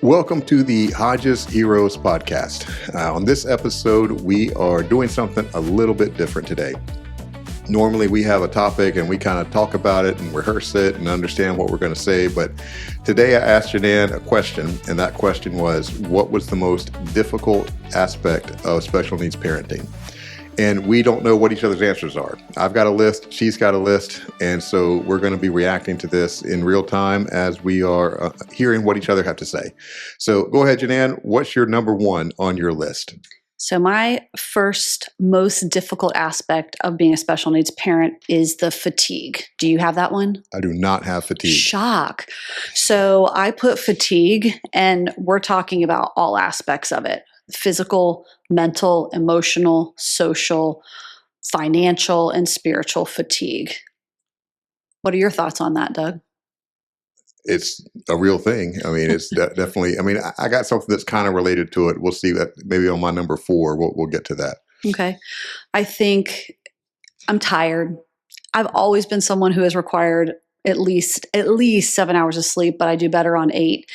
Welcome to the Hodges Heroes podcast. On this episode, we are doing something a little bit different today. Normally, we have a topic and we kind of talk about it and rehearse it and understand what we're going to say. But today I asked Janan a question, and that question was, what was the most difficult aspect of special needs parenting? And we don't know what each other's answers are. I've got a list, she's got a list, and so we're going to be reacting to this in real time as we are hearing what each other have to say. So go ahead, Janan, what's your number one on your list? So my first most difficult aspect of being a special needs parent is the fatigue. Do you have that one? I do not have fatigue. Shock. So I put fatigue, and we're talking about all aspects of it. Physical, mental, emotional, social, financial, and spiritual fatigue. What are your thoughts on that, Doug? It's a real thing. I mean, it's definitely, I got something that's kind of related to it. We'll see that maybe on my number 4, we'll get to that. Okay. I think I'm tired. I've always been someone who has required at least 7 hours of sleep, but I do better on 8.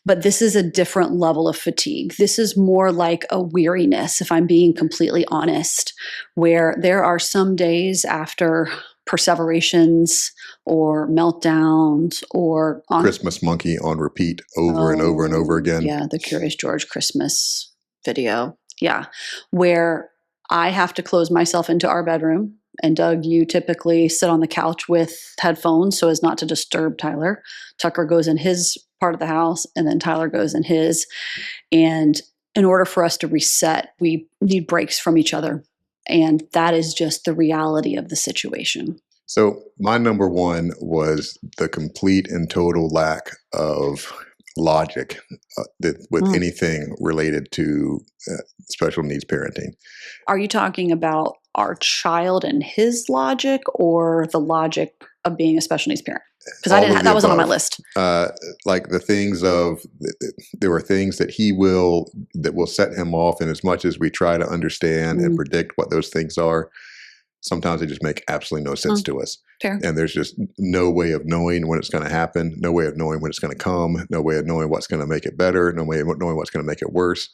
But this is a different level of fatigue. This is more like a weariness, if I'm being completely honest, where there are some days after perseverations or meltdowns or Christmas Monkey on repeat over and over and over again. Yeah, the Curious George Christmas video. Yeah, where I have to close myself into our bedroom. And Doug, you typically sit on the couch with headphones so as not to disturb Tyler. Tucker goes in his part of the house, and then Tyler goes in his. And in order for us to reset, we need breaks from each other. And that is just the reality of the situation. So my number 1 was the complete and total lack of logic with anything related to special needs parenting. Are you talking about our child and his logic, or the logic of being a special needs parent? Because that wasn't on my list. Like the things of, there were things that will set him off, and as much as we try to understand and predict what those things are, sometimes they just make absolutely no sense to us. Fair. And there's just no way of knowing when it's going to happen, no way of knowing when it's going to come, no way of knowing what's going to make it better, no way of knowing what's going to make it worse.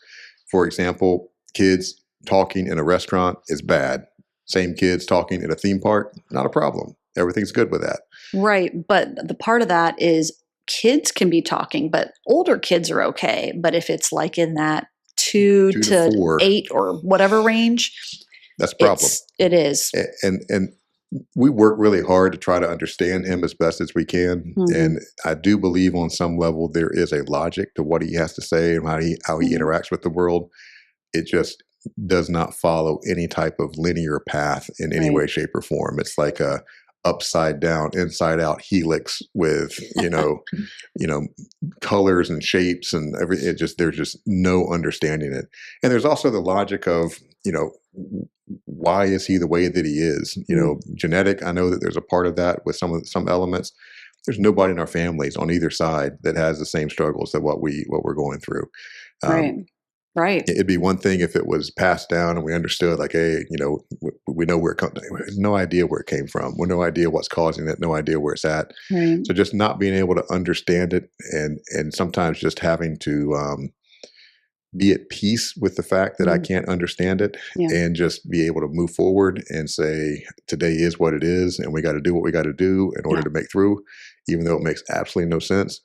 For example, kids talking in a restaurant is bad. Same kids talking at a theme park, not a problem. Everything's good with that. Right. But the part of that is kids can be talking, but older kids are okay. But if it's like in that 2 to 4, 8 or whatever range, that's a problem. It is. And we work really hard to try to understand him as best as we can. And I do believe on some level there is a logic to what he has to say and how he interacts with the world. It just does not follow any type of linear path in any way, shape, or form. It's like a upside down, inside out helix with, colors and shapes and everything. There's just no understanding it. And there's also the logic of, why is he the way that he is? Genetic. I know that there's a part of that with some elements. There's nobody in our families on either side that has the same struggles that what we're going through. Right. It'd be one thing if it was passed down and we understood, like, hey, we know where it comes. We have no idea where it came from. We have no idea what's causing it. No idea where it's at. Right. So just not being able to understand it, and sometimes just having to be at peace with the fact that I can't understand it, and just be able to move forward and say, today is what it is, and we got to do what we got to do in order to make through, even though it makes absolutely no sense.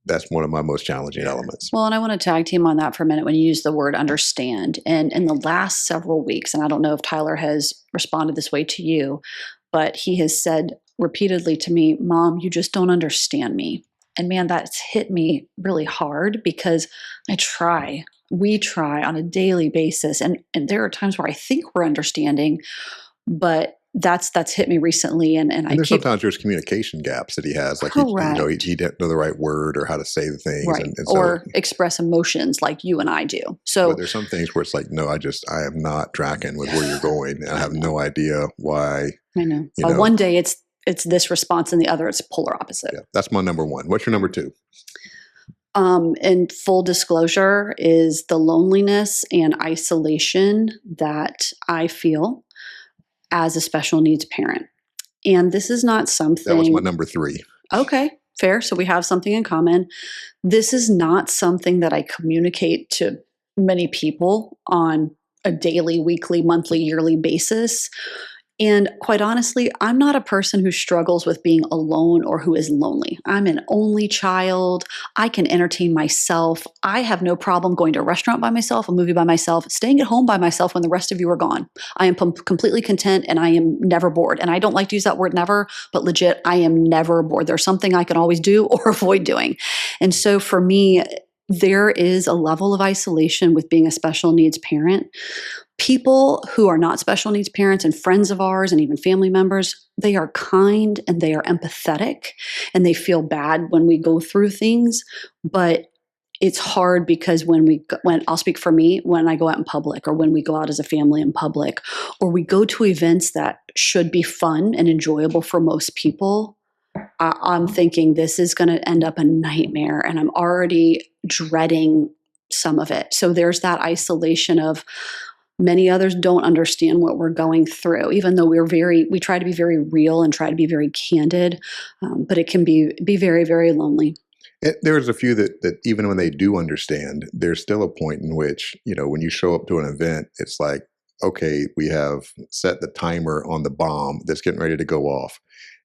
That's one of my most challenging elements. Well, and I want to tag team on that for a minute when you use the word understand. And in the last several weeks, and I don't know if Tyler has responded this way to you, but he has said repeatedly to me, Mom, you just don't understand me. And man, that's hit me really hard because we try on a daily basis. And there are times where I think we're understanding, but that's hit me recently. And sometimes there's communication gaps that he has. Like, he didn't know the right word or how to say the things. Right. And or express emotions like you and I do. So but there's some things where it's like, no, I am not tracking with where you're going. And I have no idea why. I know. One day it's this response and the other it's polar opposite. Yeah, that's my number 1. What's your number 2? And full disclosure is the loneliness and isolation that I feel as a special needs parent. And this is not something. That was my number 3. Okay. fair. So we have something in common. This is not something that I communicate to many people on a daily, weekly, monthly, yearly basis. And quite honestly, I'm not a person who struggles with being alone or who is lonely. I'm an only child. I can entertain myself. I have no problem going to a restaurant by myself, a movie by myself, staying at home by myself when the rest of you are gone. I am completely content and I am never bored. And I don't like to use that word never, but legit, I am never bored. There's something I can always do or avoid doing. And so for me, there is a level of isolation with being a special needs parent. People who are not special needs parents and friends of ours and even family members, they are kind and they are empathetic and they feel bad when we go through things. But it's hard because when I'll speak for me, when I go out in public or when we go out as a family in public, or we go to events that should be fun and enjoyable for most people, I'm thinking this is going to end up a nightmare and I'm already dreading some of it. So there's that isolation of, many others don't understand what we're going through, even though we try to be very real and try to be very candid, but it can be very, very lonely. There's a few that even when they do understand, there's still a point in which, when you show up to an event, it's like, okay, we have set the timer on the bomb that's getting ready to go off.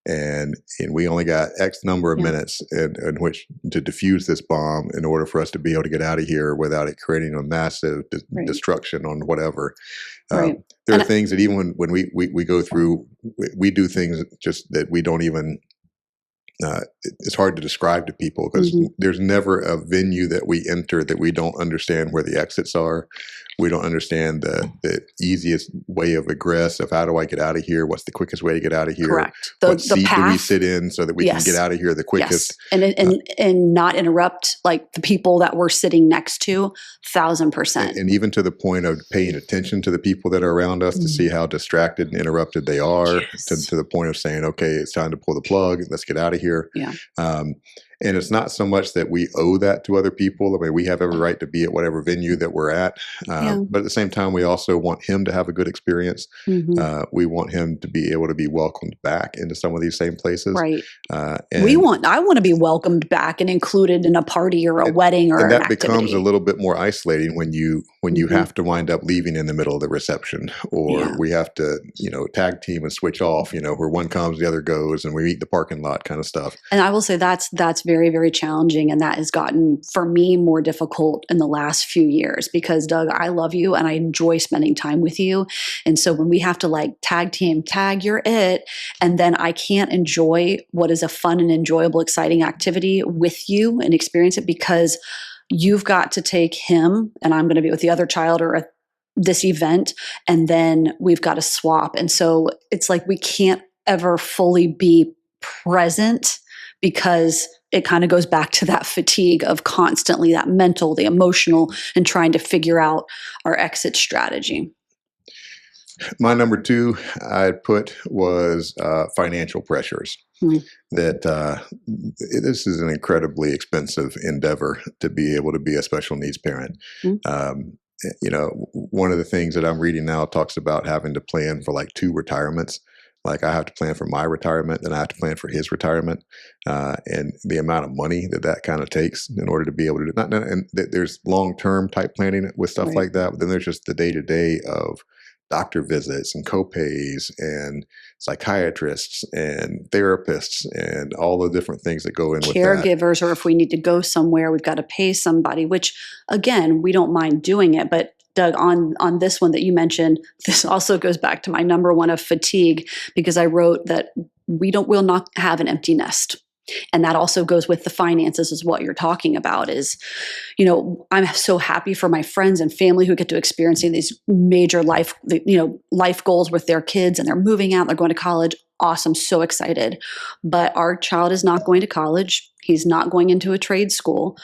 And we only got X number of minutes in which to defuse this bomb in order for us to be able to get out of here without it creating a massive destruction on whatever. Right. There are things that even when we go through, we do things just that we don't even, it's hard to describe to people because there's never a venue that we enter that we don't understand where the exits are. We don't understand the easiest way of egress of how do I get out of here? What's the quickest way to get out of here? Correct. What seat do we sit in so that we can get out of here the quickest? Yes. And not interrupt like the people that we're sitting next to, 1,000%. And even to the point of paying attention to the people that are around us to see how distracted and interrupted they are, to the point of saying, okay, it's time to pull the plug. Let's get out of here. Yeah. And it's not so much that we owe that to other people. I mean, we have every right to be at whatever venue that we're at. But at the same time, we also want him to have a good experience. We want him to be able to be welcomed back into some of these same places. Right. I want to be welcomed back and included in a party or a wedding or and an that activity. becomes a little bit more isolating when you have to wind up leaving in the middle of the reception, or we have to, tag team and switch off, where one comes, the other goes, and we meet in the parking lot kind of stuff. And I will say that's very, very challenging. And that has gotten, for me, more difficult in the last few years because, Doug, I love you and I enjoy spending time with you. And so when we have to like tag team, you're it, and then I can't enjoy what is a fun and enjoyable, exciting activity with you and experience it because you've got to take him and I'm going to be with the other child or this event, and then we've got to swap. And so it's like we can't ever fully be present because it kind of goes back to that fatigue of constantly that mental, the emotional, and trying to figure out our exit strategy. My number 2 I put was financial pressures. That this is an incredibly expensive endeavor to be able to be a special needs parent. One of the things that I'm reading now talks about having to plan for like 2 retirements. Like I have to plan for my retirement, then I have to plan for his retirement, and the amount of money that kind of takes in order to be able to do that. And there's long-term type planning with stuff like that, but then there's just the day-to-day of doctor visits and co-pays and psychiatrists and therapists and all the different things that go in with that. Caregivers, or if we need to go somewhere, we've got to pay somebody, which again, we don't mind doing it, but Doug, on this one that you mentioned, this also goes back to my number 1 of fatigue, because I wrote that we'll not have an empty nest. And that also goes with the finances, is what you're talking about is, I'm so happy for my friends and family who get to experiencing these major life goals with their kids, and they're moving out, they're going to college. Awesome. So excited. But our child is not going to college. He's not going into a trade school.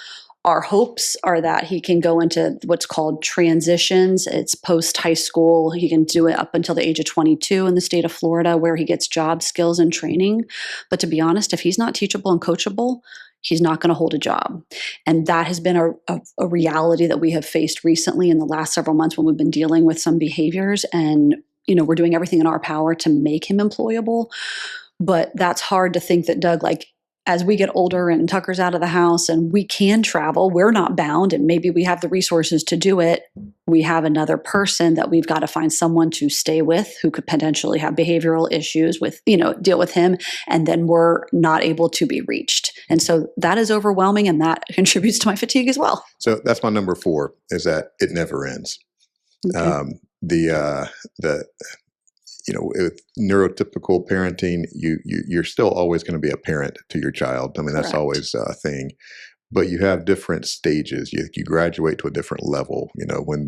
Our hopes are that he can go into what's called transitions. It's post-high school. He can do it up until the age of 22 in the state of Florida, where he gets job skills and training. But to be honest, if he's not teachable and coachable, he's not going to hold a job. And that has been a reality that we have faced recently in the last several months when we've been dealing with some behaviors. And, we're doing everything in our power to make him employable. But that's hard to think that, Doug, like, as we get older and Tucker's out of the house and we can travel, we're not bound, and maybe we have the resources to do it. We have another person that we've got to find someone to stay with who could potentially have behavioral issues with, deal with him. And then we're not able to be reached. And so that is overwhelming, and that contributes to my fatigue as well. So that's my number 4, is that it never ends. Okay. With neurotypical parenting, you're still always going to be a parent to your child. I mean, that's Correct. always a thing. But you have different stages. You graduate to a different level. When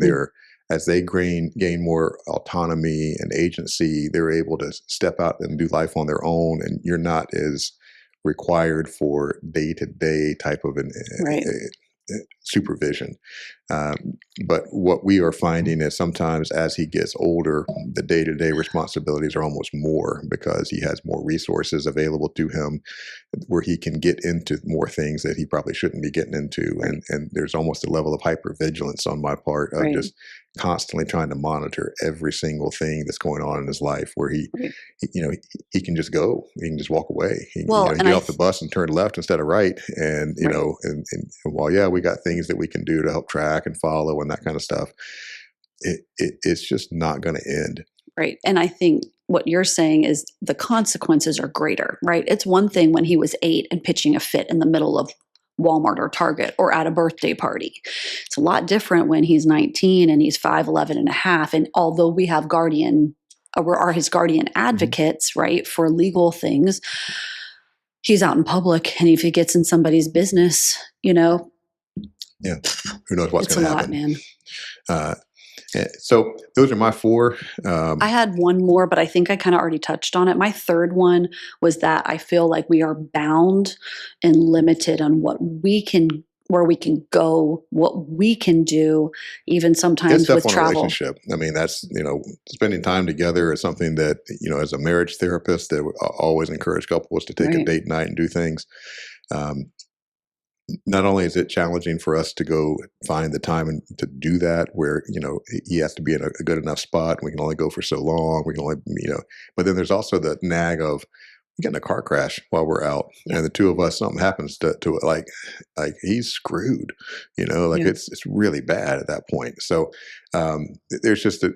as they gain more autonomy and agency, they're able to step out and do life on their own, and you're not as required for day-to-day type of Right. supervision. But what we are finding is sometimes as he gets older, the day-to-day responsibilities are almost more because he has more resources available to him where he can get into more things that he probably shouldn't be getting into. Right. And there's almost a level of hypervigilance on my part of Right. just constantly trying to monitor every single thing that's going on in his life where he can just go, he can just walk away. He can get off the bus and turn left instead of right. And, and while, we got things that we can do to help track and follow and that kind of stuff, it's just not going to end. Right. And I think what you're saying is the consequences are greater, right? It's one thing when he was 8 and pitching a fit in the middle of Walmart or Target or at a birthday party. It's a lot different when he's 19 and he's 5'11 and a half. And although we have are his guardian advocates, right, for legal things, he's out in public. And if he gets in somebody's business, who knows what's going to happen. It's a lot, man. So those are my 4. I had one more, but I think I kind of already touched on it. My third one was that I feel like we are bound and limited on where we can go, what we can do, even sometimes with travel. Relationship. I mean, that's, spending time together is something that, as a marriage therapist, that I always encourage couples to take a date night and do things. Not only is it challenging for us to go find the time and to do that where, he has to be in a good enough spot. We can only go for so long. We can only, but then there's also the nag of getting a car crash while we're out and the two of us, something happens to it. Like he's screwed, it's really bad at that point. So, there's just it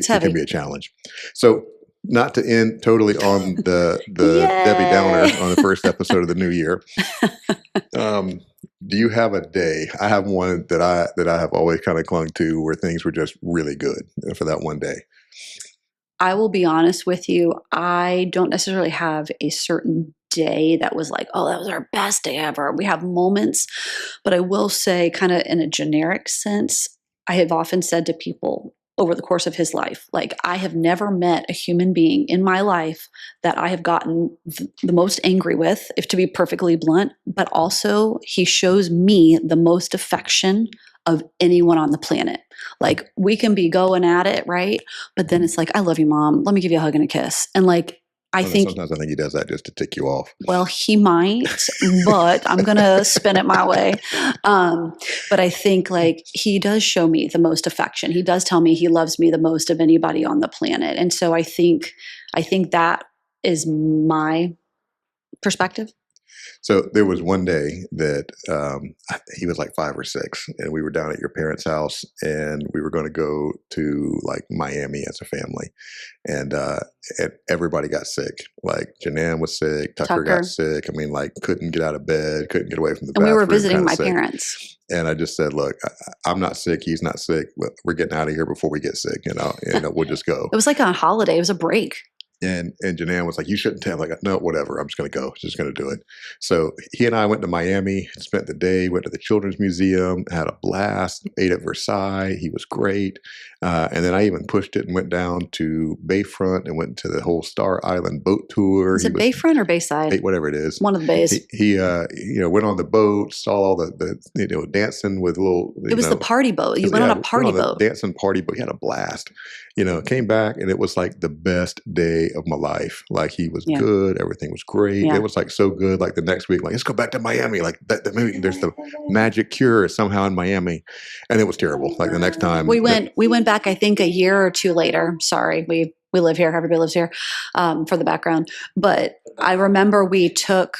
can be a challenge. So, not to end totally on the Debbie Downer on the first episode of the new year. Do you have a day? I have one that I have always kind of clung to where things were just really good for that one day. I will be honest with you. I don't necessarily have a certain day that was like, oh, that was our best day ever. We have moments, but I will say kind of in a generic sense, I have often said to people over the course of his life, like I have never met a human being in my life that I have gotten the most angry with, if to be perfectly blunt, but also he shows me the most affection of anyone on the planet. Like we can be going at it, right? But then it's like, I love you, Mom. Let me give you a hug and a kiss. And like, sometimes I think he does that just to tick you off. Well, he might, but I'm going to spin it my way. But I think like he does show me the most affection. He does tell me he loves me the most of anybody on the planet. And so I think that is my perspective. So there was one day that he was like 5 or 6, and we were down at your parents' house, and we were going to go to like Miami as a family, and everybody got sick. Like Janan was sick, Tucker got sick. I mean, like couldn't get out of bed, couldn't get away from the bathroom. And we were visiting my parents. And I just said, look, I'm not sick. He's not sick. But we're getting out of here before we get sick. We'll just go. It was like a holiday. It was a break. And Janan was like, you shouldn't tell. Like, no, whatever. I'm just going to go. Just going to do it. So he and I went to Miami, spent the day, went to the Children's Museum, had a blast, ate at Versailles. He was great. And then I even pushed it and went down to Bayfront and went to the whole Star Island boat tour. Is it Bayfront or Bayside? Whatever it is. One of the bays. He went on the boat, saw all the dancing with little. It was the party boat. You went on a party boat. Dancing party boat. He had a blast. Came back and it was like the best day of my life. Like he was good. Everything was great. It was like so good. Like the next week, like let's go back to Miami. Like that maybe there's the magic cure somehow in Miami, and it was terrible. Like the next time we went back, I think a year or two later. Sorry, we We live here. Everybody lives here, for the background. But I remember we took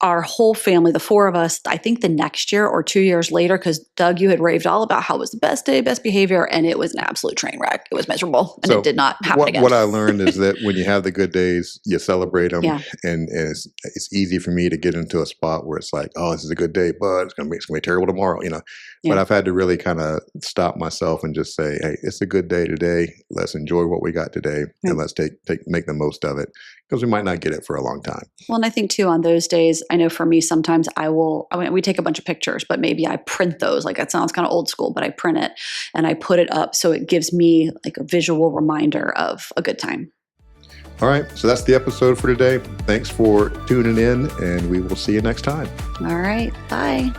our whole family, the four of us, I think the next year or 2 years later, because Doug, you had raved all about how it was the best day, best behavior, and it was an absolute train wreck. It was miserable, and it did not happen again. What I learned is that when you have the good days, you celebrate them, Yeah. and it's easy for me to get into a spot where it's like, oh, this is a good day, but it's gonna be terrible tomorrow, you know. Yeah. But I've had to really kind of stop myself and just say, hey, it's a good day today. Let's enjoy what we got today, and let's make the most of it, because we might not get it for a long time. Well, and I think too, on those days, I know for me, sometimes we take a bunch of pictures, but maybe I print those. Like, that sounds kind of old school, but I print it and I put it up so it gives me like a visual reminder of a good time. All right. So that's the episode for today. Thanks for tuning in, and we will see you next time. All right. Bye.